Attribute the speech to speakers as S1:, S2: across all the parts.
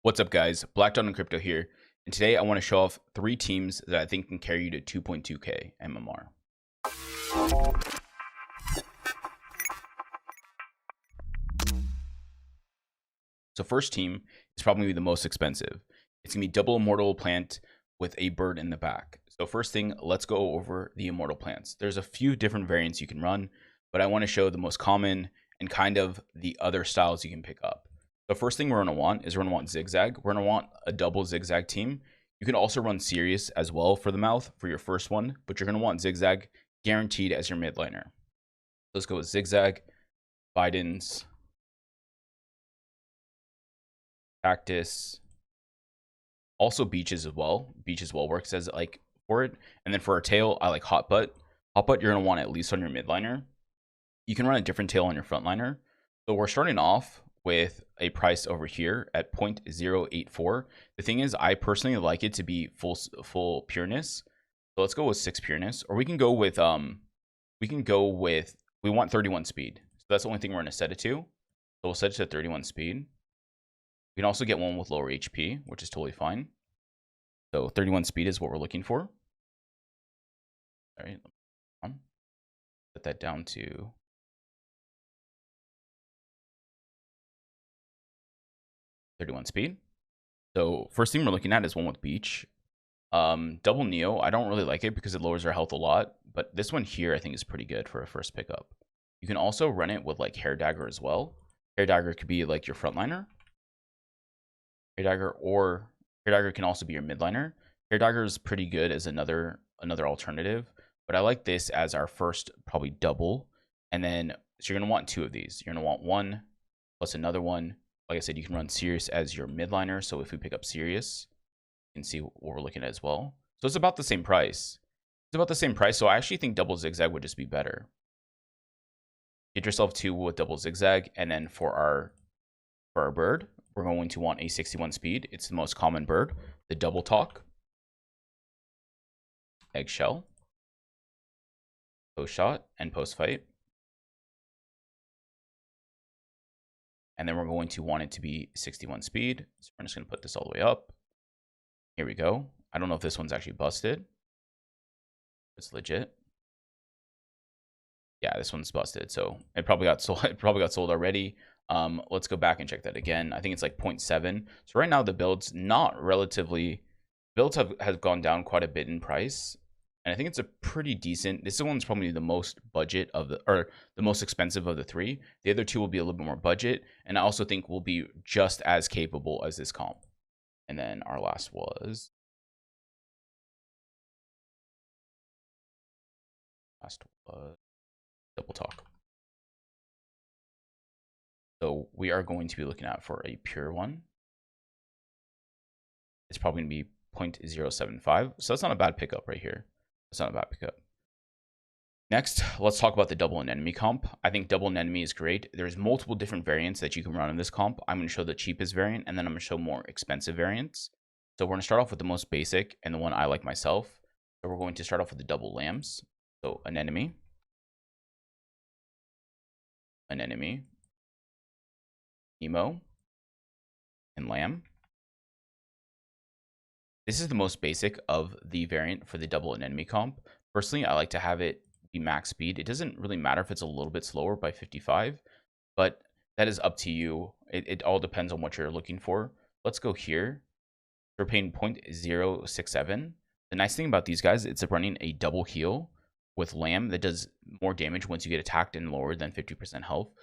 S1: What's up, guys? Black Dot on Crypto here, and today I want to show off 3 teams that I think can carry you to 2.2k MMR. So first team is probably the most expensive. It's going to be double Immortal Plant with a bird in the back. So first thing, let's go over the Immortal Plants. There's a few different variants you can run, but I want to show the most common and kind of the other styles you can pick up. The first thing we're going to want is we're going to want Zigzag. We're going to want a double Zigzag team. You can also run Sirius as well for the mouth for your first one, but you're going to want Zigzag guaranteed as your mid liner. Let's go with Zigzag, Biden's, Cactus, also Beaches as well. Beach as well works as like for it. And then for our tail, I like Hot Butt. Hot Butt you're going to want at least on your mid liner. You can run a different tail on your front liner. So we're starting off with a price over here at 0.084. The thing is, I personally like it to be full pureness. So let's go with 6 pureness, or we can go with we want 31 speed. So that's the only thing we're going to set it to. So we'll set it to 31 speed. We can also get one with lower HP, which is totally fine. So 31 speed is what we're looking for. All right, set that down to 31 speed. So first thing we're looking at is one with Beach. Double Neo, I don't really like it because it lowers our health a lot, but this one here I think is pretty good for a first pickup. You can also run it with like Hair Dagger as well. Hair Dagger could be like your frontliner. Hair Dagger can also be your midliner. Hair Dagger is pretty good as another alternative, but I like this as our first probably double. And then so you're gonna want 2 of these. You're gonna want one plus another one. Like I said, you can run Sirius as your midliner. So if we pick up Sirius, you can see what we're looking at as well. So it's about the same price. It's about the same price. So I actually think double Zigzag would just be better. Get yourself 2 with double Zigzag, and then for our bird, we're going to want a 61 speed. It's the most common bird. The Double Talk, Eggshell, Post Shot, and Post Fight. And then we're going to want it to be 61 speed. So we're just going to put this all the way up. Here we go. I don't know if this one's actually busted. It's legit. Yeah, this one's busted. So it probably got sold. It probably got sold already. Let's go back and check that again. I think it's like 0.7. So right now the builds have gone down quite a bit in price. And I think it's a pretty decent. This one's probably the most budget of the most expensive of the 3. The other 2 will be a little bit more budget, and I also think will be just as capable as this comp. And then our last was Double Talk. So we are going to be looking at for a pure one. It's probably going to be 0.075. So that's not a bad pickup right here. That's not a bad pickup. Next, let's talk about the double anemone comp. I think double anemone is great. There's multiple different variants that you can run in this comp. I'm going to show the cheapest variant, and then I'm going to show more expensive variants. So we're going to start off with the most basic and the one I like myself. So we're going to start off with the double lambs. So anemone, Emo, and lamb. This is the most basic of the variant for the double anemone comp. Personally, I like to have it be max speed. It doesn't really matter if it's a little bit slower by 55, but that is up to you. It all depends on what you're looking for. Let's go here. We're paying 0.067. The nice thing about these guys, it's running a double heal with lamb that does more damage once you get attacked and lower than 50% health.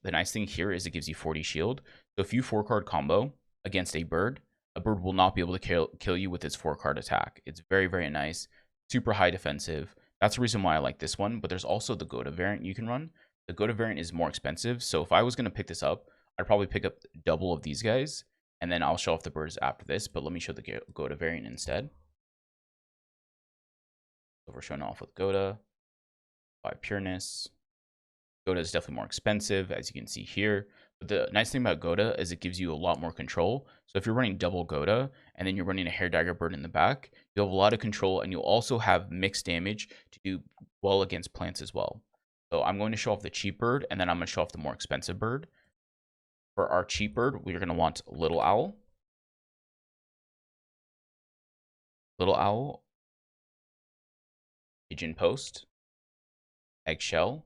S1: The nice thing here is it gives you 40 shield. So if you 4-card combo against a bird will not be able to kill you with its 4-card attack. It's very, very nice. Super high defensive. That's the reason why I like this one. But there's also the Goda variant you can run. The Goda variant is more expensive. So if I was going to pick this up, I'd probably pick up double of these guys. And then I'll show off the birds after this. But let me show the Goda variant instead. So we're showing off with Goda. 5 pureness. Goda is definitely more expensive, as you can see here. But the nice thing about Goda is it gives you a lot more control. So if you're running double Goda and then you're running a Hair Dagger bird in the back, you'll have a lot of control, and you'll also have mixed damage to do well against plants as well. So I'm going to show off the cheap bird, and then I'm going to show off the more expensive bird. For our cheap bird, we're going to want Little Owl. Little Owl, Pigeon Post, Eggshell,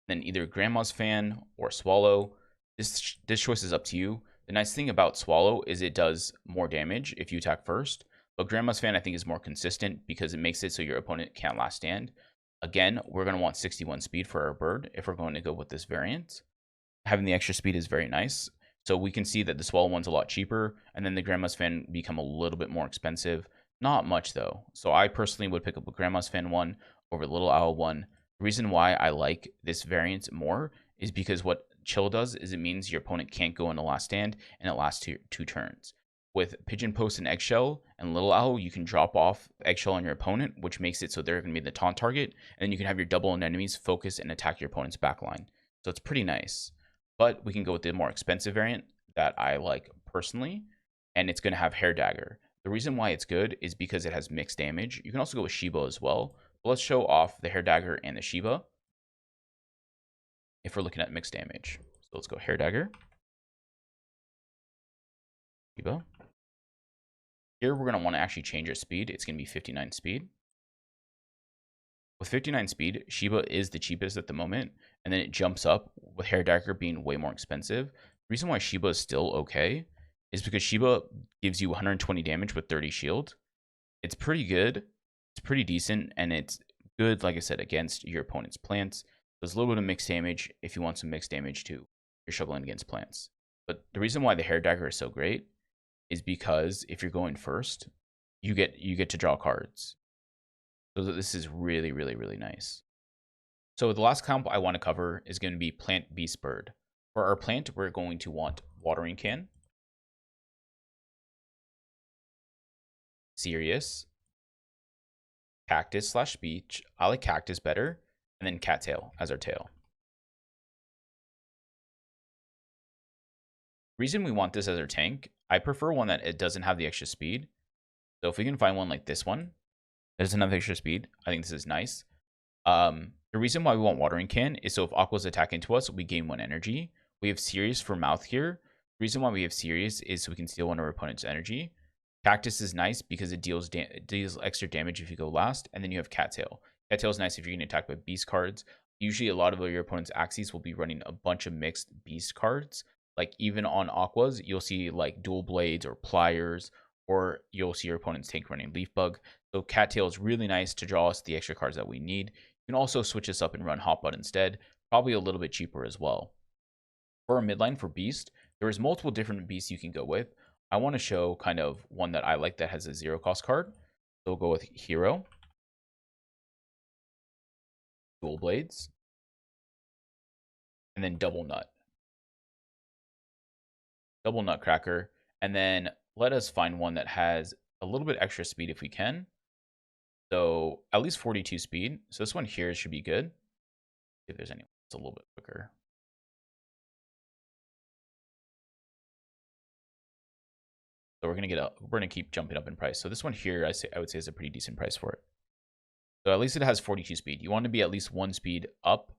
S1: then either Grandma's Fan or Swallow. This choice is up to you. The nice thing about Swallow is it does more damage if you attack first, but Grandma's Fan I think is more consistent because it makes it so your opponent can't last stand. Again, we're going to want 61 speed for our bird if we're going to go with this variant. Having the extra speed is very nice. So we can see that the Swallow one's a lot cheaper, and then the Grandma's Fan become a little bit more expensive. Not much though. So I personally would pick up a Grandma's Fan one over the Little Owl one. The reason why I like this variant more is because what Chill does is it means your opponent can't go in the last stand, and it lasts two turns. With Pigeon Post and Eggshell and Little Owl, you can drop off Eggshell on your opponent, which makes it so they're going to be the taunt target, and then you can have your double and enemies focus and attack your opponent's backline. So it's pretty nice. But we can go with the more expensive variant that I like personally, and it's going to have Hair Dagger. The reason why it's good is because it has mixed damage. You can also go with Shiba as well. But let's show off the Hair Dagger and the Shiba if we're looking at mixed damage. So let's go Hair Dagger, Shiba. Here we're going to want to actually change our speed. It's going to be 59 speed. With 59 speed, Shiba is the cheapest at the moment, and then it jumps up with Hair Dagger being way more expensive. The reason why Shiba is still okay is because Shiba gives you 120 damage with 30 shield. It's pretty good. It's pretty decent, and it's good, like I said, against your opponent's plants. There's a little bit of mixed damage if you want some mixed damage too. You're struggling against plants. But the reason why the Hair Dagger is so great is because if you're going first, you get to draw cards. So this is really, really, really nice. So the last comp I want to cover is going to be Plant Beast Bird. For our plant, we're going to want Watering Can, Serious, Cactus / Speech. I like Cactus better, and then Cattail as our tail. Reason we want this as our tank, I prefer one that it doesn't have the extra speed. So if we can find one like this one that doesn't have extra speed, I think this is nice. The reason why we want Watering Can is so if Aquas attack into us, we gain 1 energy. We have Serious for mouth here. The reason why we have Serious is so we can steal one of our opponent's energy. Cactus is nice because it deals extra damage if you go last. And then you have Cattail. Cattail is nice if you're getting attacked by beast cards. Usually a lot of your opponent's axes will be running a bunch of mixed beast cards. Like even on Aquas, you'll see like Dual Blades or Pliers, or you'll see your opponent's tank running Leaf Bug. So Cattail is really nice to draw us the extra cards that we need. You can also switch this up and run Hot Bud instead, probably a little bit cheaper as well. For a midline for Beast, there is multiple different beasts you can go with. I want to show kind of one that I like that has a 0 cost card. So we'll go with Hero, Dual Blades, and then Double Nutcracker, and then let us find one that has a little bit extra speed if we can. So at least 42 speed. So this one here should be good. See if there's anyone that's a little bit quicker. So we're gonna keep jumping up in price. So this one here, I would say is a pretty decent price for it. So at least it has 42 speed. You want to be at least 1 speed up.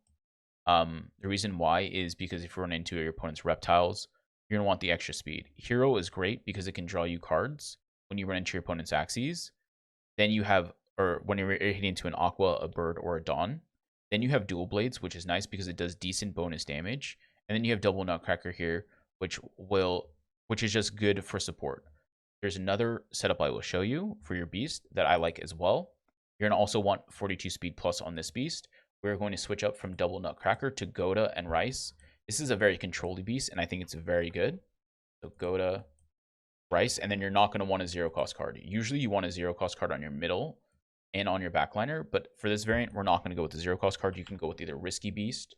S1: The reason why is because if you run into your opponent's reptiles, you're gonna want the extra speed. Hero is great because it can draw you cards when you run into your opponent's axes. Then you have, or when you're hitting into an Aqua, a Bird, or a Dawn. Then you have Dual Blades, which is nice because it does decent bonus damage. And then you have Double Nutcracker here, which is just good for support. There's another setup I will show you for your beast that I like as well. You're going to also want 42 speed plus on this beast. We're going to switch up from Double Nutcracker to Goda and Rice. This is a very controlly beast, and I think it's very good. So Goda, Rice, and then you're not going to want a 0 cost card. Usually you want a 0 cost card on your middle and on your backliner, but for this variant, we're not going to go with the 0 cost card. You can go with either Risky Beast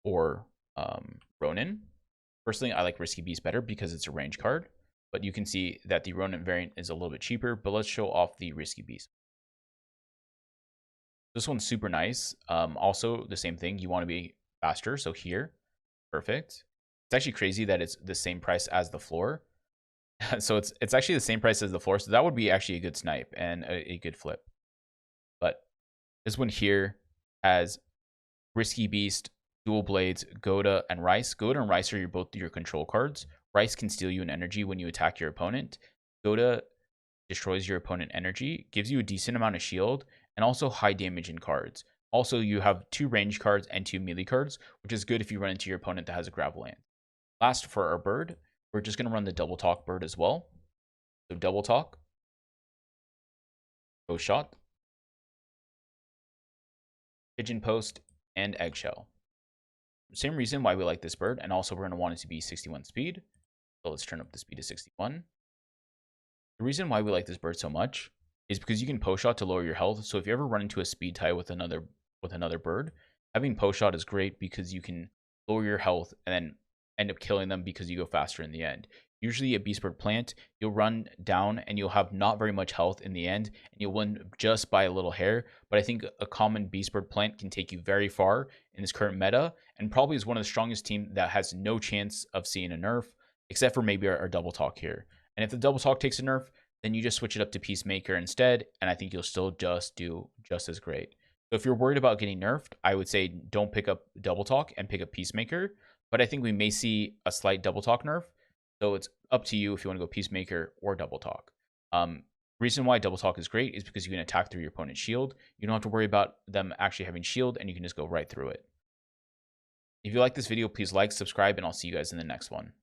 S1: or Ronin. Personally, I like Risky Beast better because it's a range card, but you can see that the Ronin variant is a little bit cheaper, but let's show off the Risky Beast. This one's super nice. Also, the same thing, you want to be faster, so here, perfect. It's actually crazy that it's the same price as the floor. So it's actually the same price as the floor, so that would be actually a good snipe and a good flip. But this one here has Risky Beast, Dual Blades, Goda, and Rice. Goda and Rice are both your control cards. Rice can steal you an energy when you attack your opponent. Goda destroys your opponent energy, gives you a decent amount of shield, and also high damage in cards. Also, you have 2 range cards and 2 melee cards, which is good if you run into your opponent that has a gravel land. Last, for our bird, we're just going to run the double talk bird as well. So double talk, bow shot, pigeon post, and eggshell. Same reason why we like this bird, and also we're going to want it to be 61 speed. So let's turn up the speed to 61. The reason why we like this bird so much is because you can post shot to lower your health. So if you ever run into a speed tie with another bird, having post shot is great because you can lower your health and then end up killing them because you go faster in the end. Usually a beast bird plant, you'll run down and you'll have not very much health in the end, and you'll win just by a little hair. But I think a common beast bird plant can take you very far in this current meta, and probably is one of the strongest teams that has no chance of seeing a nerf, except for maybe our double talk here. And if the double talk takes a nerf, then you just switch it up to Peacemaker instead, and I think you'll still just do just as great. So if you're worried about getting nerfed, I would say don't pick up double talk and pick up Peacemaker. But I think we may see a slight double talk nerf. So it's up to you if you want to go Peacemaker or double talk. Reason why double talk is great is because you can attack through your opponent's shield. You don't have to worry about them actually having shield, and you can just go right through it. If you like this video, please like, subscribe, and I'll see you guys in the next one.